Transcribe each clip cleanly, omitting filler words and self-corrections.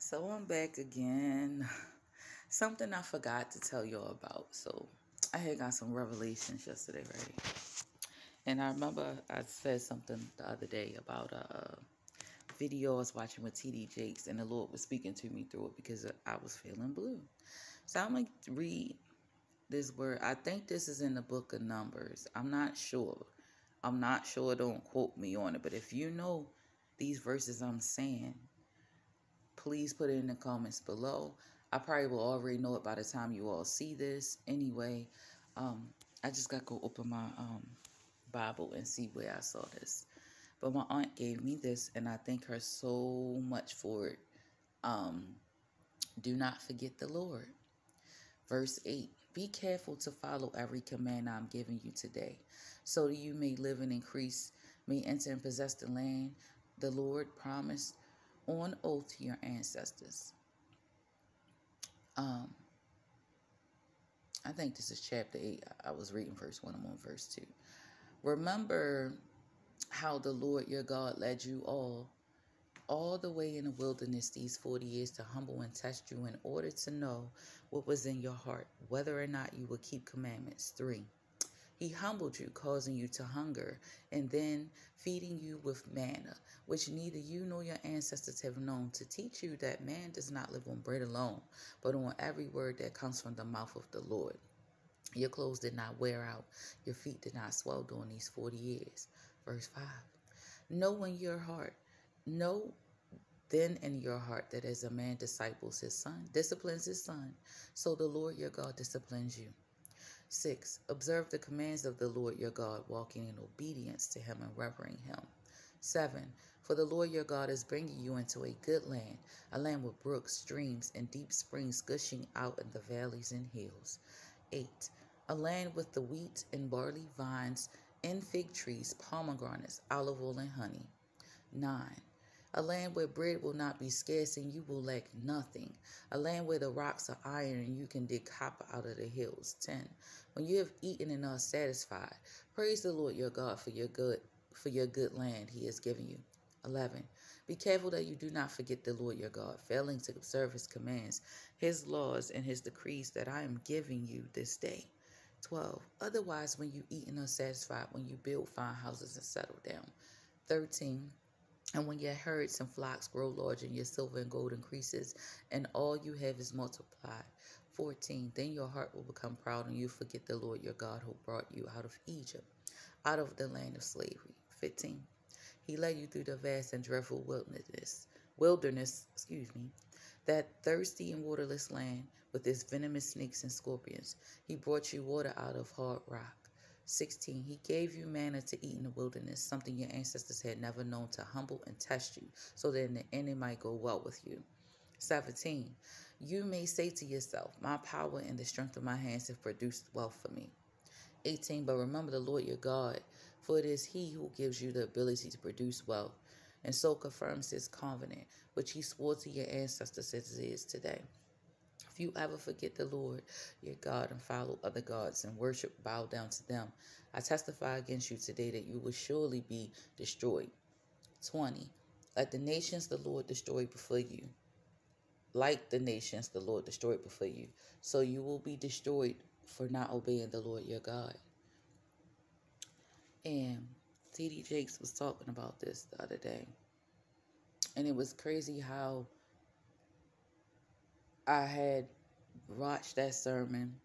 So I'm back again. Something I forgot to tell y'all about. So I had got some revelations yesterday, right? And I remember I said something the other day about a video I was watching with TD Jakes, and the Lord was speaking to me through it because I was feeling blue. So I'm going to read this word. I think this is in the book of Numbers. I'm not sure. Don't quote me on it. But if you know these verses I'm saying, please put it in the comments below. I probably will already know it by the time you all see this. Anyway, I just got to go open my Bible and see where I saw this. But my aunt gave me this, and I thank her so much for it. Um, Do not forget the Lord. Verse 8, be careful to follow every command I'm giving you today, so that you may live and increase, may enter and possess the land the Lord promised on oath to your ancestors. I think this is chapter 8. I was reading verse 1. I'm on verse 2. Remember how the Lord your God led you all the way in the wilderness these 40 years to humble and test you in order to know what was in your heart, whether or not you would keep commandments. 3. He humbled you, causing you to hunger, and then feeding you with manna, which neither you nor your ancestors have known, to teach you that man does not live on bread alone, but on every word that comes from the mouth of the Lord. Your clothes did not wear out, your feet did not swell during these 40 years. Verse 5. Know in your heart, know then in your heart that as a man disciples his son, disciplines his son, so the Lord your God disciplines you. 6. Observe the commands of the Lord your God, walking in obedience to him and revering him. 7. For the Lord your God is bringing you into a good land, a land with brooks, streams, and deep springs gushing out in the valleys and hills. 8. A land with the wheat and barley, vines, and fig trees, pomegranates, olive oil, and honey. 9. A land where bread will not be scarce and you will lack nothing. A land where the rocks are iron and you can dig copper out of the hills. 10. When you have eaten and are satisfied, praise the Lord your God for your good land he has given you. 11. Be careful that you do not forget the Lord your God, failing to observe his commands, his laws, and his decrees that I am giving you this day. 12. Otherwise, when you eat and are satisfied, when you build fine houses and settle down. 13. And when your herds and flocks grow large and your silver and gold increases and all you have is multiplied. 14. Then your heart will become proud and you forget the Lord your God who brought you out of Egypt, out of the land of slavery. 15. He led you through the vast and dreadful wilderness, that thirsty and waterless land with its venomous snakes and scorpions. He brought you water out of hard rock. 16. He gave you manna to eat in the wilderness, something your ancestors had never known, to humble and test you, so that in the end it might go well with you. 17. You may say to yourself, my power and the strength of my hands have produced wealth for me. 18. But remember the Lord your God, for it is he who gives you the ability to produce wealth, and so confirms his covenant, which he swore to your ancestors as it is today. If you ever forget the Lord your God and follow other gods and bow down to them, I testify against you today that you will surely be destroyed. 20. Like the nations the Lord destroyed before you. So you will be destroyed for not obeying the Lord your God. And T.D. Jakes was talking about this the other day. And it was crazy how I had watched that sermon.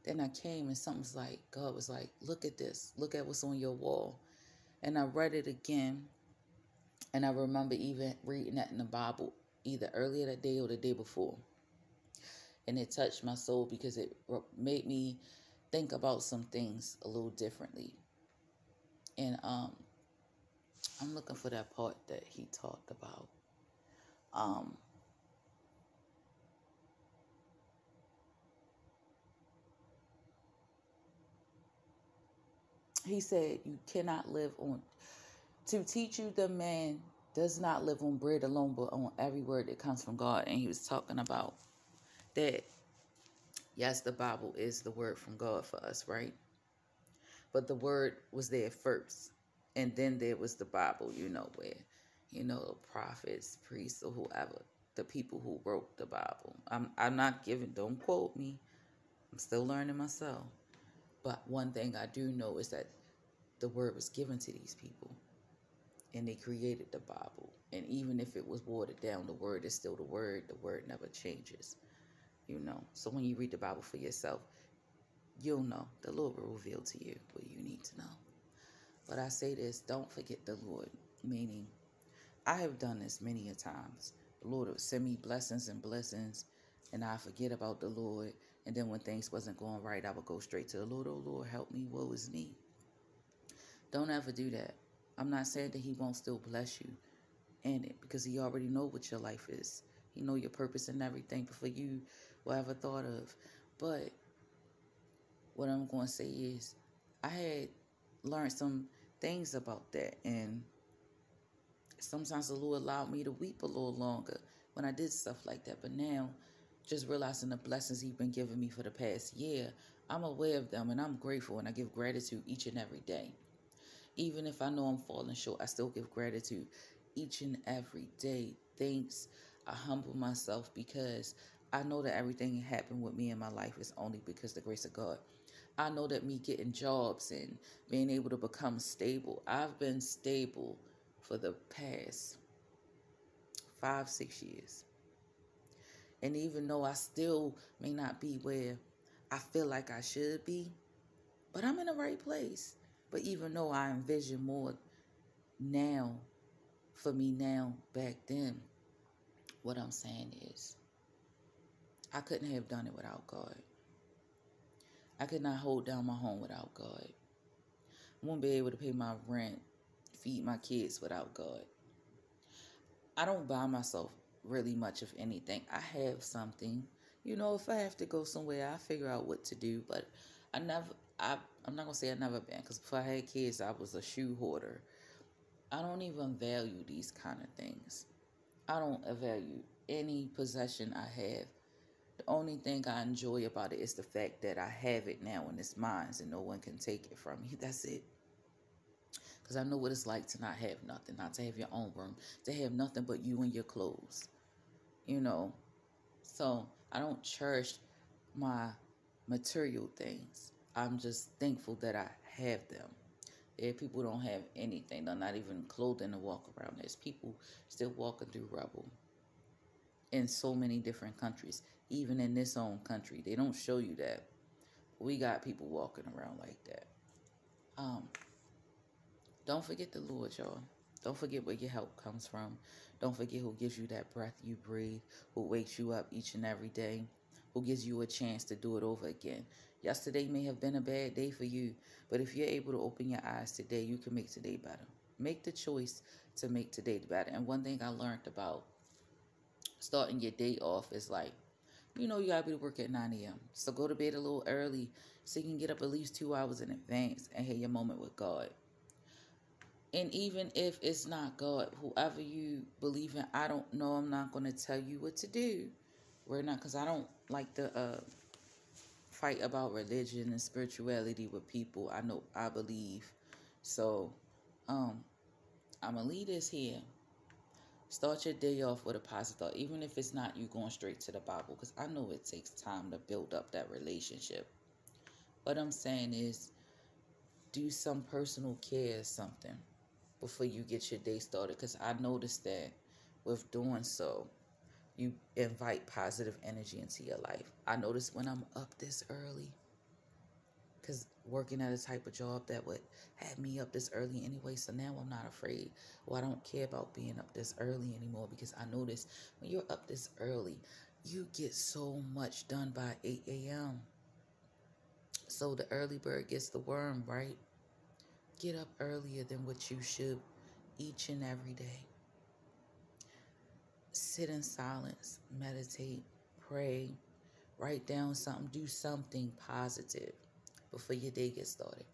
Then I came and God was like, look at this. Look at what's on your wall. And I read it again. And I remember even reading that in the Bible either earlier that day or the day before. And it touched my soul because it made me think about some things a little differently. And I'm looking for that part that he talked about. He said, you cannot live on, to teach you the man does not live on bread alone, but on every word that comes from God. And he was talking about that, yes, the Bible is the word from God for us, right? But the word was there first. And then there was the Bible, where, prophets, priests, or whoever. the people who wrote the Bible. I'm not giving, don't quote me. I'm still learning myself. But one thing I do know is that the word was given to these people and they created the Bible. And even if it was watered down, the word is still the word. The word never changes, you know. So when you read the Bible for yourself, you'll know. The Lord will reveal to you what you need to know. But I say this, don't forget the Lord, meaning I have done this many a times. The Lord would send me blessings and blessings, and I forget about the Lord. And then when things wasn't going right, I would go straight to the Lord. Oh, Lord, help me. Woe is me. Don't ever do that. I'm not saying that he won't still bless you in it, because he already know what your life is. He know your purpose and everything before you will ever thought of. But what I'm going to say is I had learned some things about that, and sometimes the Lord allowed me to weep a little longer when I did stuff like that. But now, just realizing the blessings he's been giving me for the past year, I'm aware of them and I'm grateful, and I give gratitude each and every day. Even if I know I'm falling short, I still give gratitude each and every day. Thanks. I humble myself because I know that everything that happened with me in my life is only because of the grace of God. I know that me getting jobs and being able to become stable, I've been stable for the past 5-6 years. And even though I still may not be where I feel like I should be, but I'm in the right place. But even though I envision more now, for me now, back then, what I'm saying is, I couldn't have done it without God. I could not hold down my home without God. I won't be able to pay my rent, feed my kids without God. I don't buy myself really much of anything. I have something. You know, if I have to go somewhere, I figure out what to do. But I'm not going to say I've never been, because before I had kids, I was a shoe hoarder. I don't even value these kind of things. I don't value any possession I have. The only thing I enjoy about it is the fact that I have it now and it's mine and no one can take it from me. That's it. Because I know what it's like to not have nothing, not to have your own room, to have nothing but you and your clothes, you know. So I don't cherish my material things. I'm just thankful that I have them. If people don't have anything, they're not even clothing to walk around. There's people still walking through rubble in so many different countries, even in this own country. They don't show you that. We got people walking around like that. Don't forget the Lord, y'all. Don't forget where your help comes from. Don't forget who gives you that breath you breathe, who wakes you up each and every day, who gives you a chance to do it over again. Yesterday may have been a bad day for you, but if you're able to open your eyes today, you can make today better. Make the choice to make today better. And one thing I learned about starting your day off is like, you know, you gotta be to work at 9 a.m. So go to bed a little early so you can get up at least 2 hours in advance and have your moment with God. And even if it's not God, whoever you believe in, I don't know. I'm not going to tell you what to do. We're not, because I don't like to fight about religion and spirituality with people. I believe. So, I'm going to leave this here. Start your day off with a positive thought, even if it's not you going straight to the Bible, because I know it takes time to build up that relationship. What I'm saying is, do some personal care or something before you get your day started, because I noticed that with doing so, you invite positive energy into your life. I notice when I'm up this early, because working at a type of job that would have me up this early anyway, so now I'm not afraid, or I don't care about being up this early anymore, because I notice when you're up this early, you get so much done by 8 a.m. So the early bird gets the worm, right? Get up earlier than what you should each and every day. Sit in silence, meditate, pray, write down something, do something positive before your day gets started.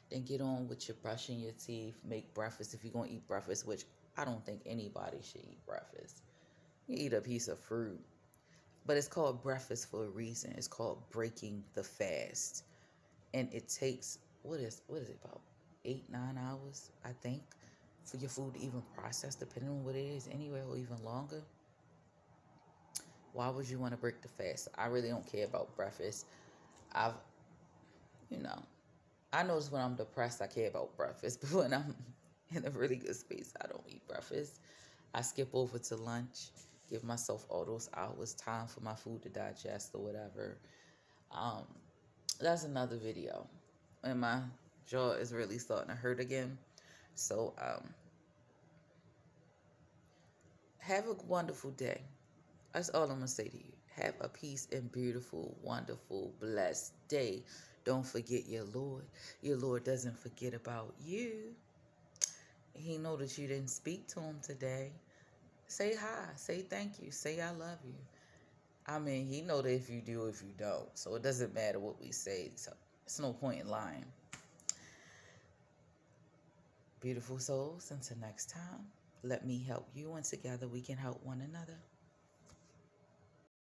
Then get on with your brushing your teeth, make breakfast if you're going to eat breakfast, which I don't think anybody should eat breakfast. You eat a piece of fruit. But it's called breakfast for a reason. It's called breaking the fast. And it takes, what is it, about 8-9 hours, I think, for your food to even process, depending on what it is, anywhere, or even longer. Why would you want to break the fast? I really don't care about breakfast. I've, you know, I notice when I'm depressed, I care about breakfast, but when I'm in a really good space, I don't eat breakfast. I skip over to lunch, give myself all those hours, time for my food to digest or whatever. Um, that's another video. And my jaw is really starting to hurt again. So, have a wonderful day. That's all I'm going to say to you. Have a peace and beautiful, wonderful, blessed day. Don't forget your Lord. Your Lord doesn't forget about you. He know that you didn't speak to him today. Say hi. Say thank you. Say I love you. I mean, he know that if you do, if you don't. So it doesn't matter what we say. So it's no point in lying. Beautiful souls, until next time, let me help you, and together we can help one another.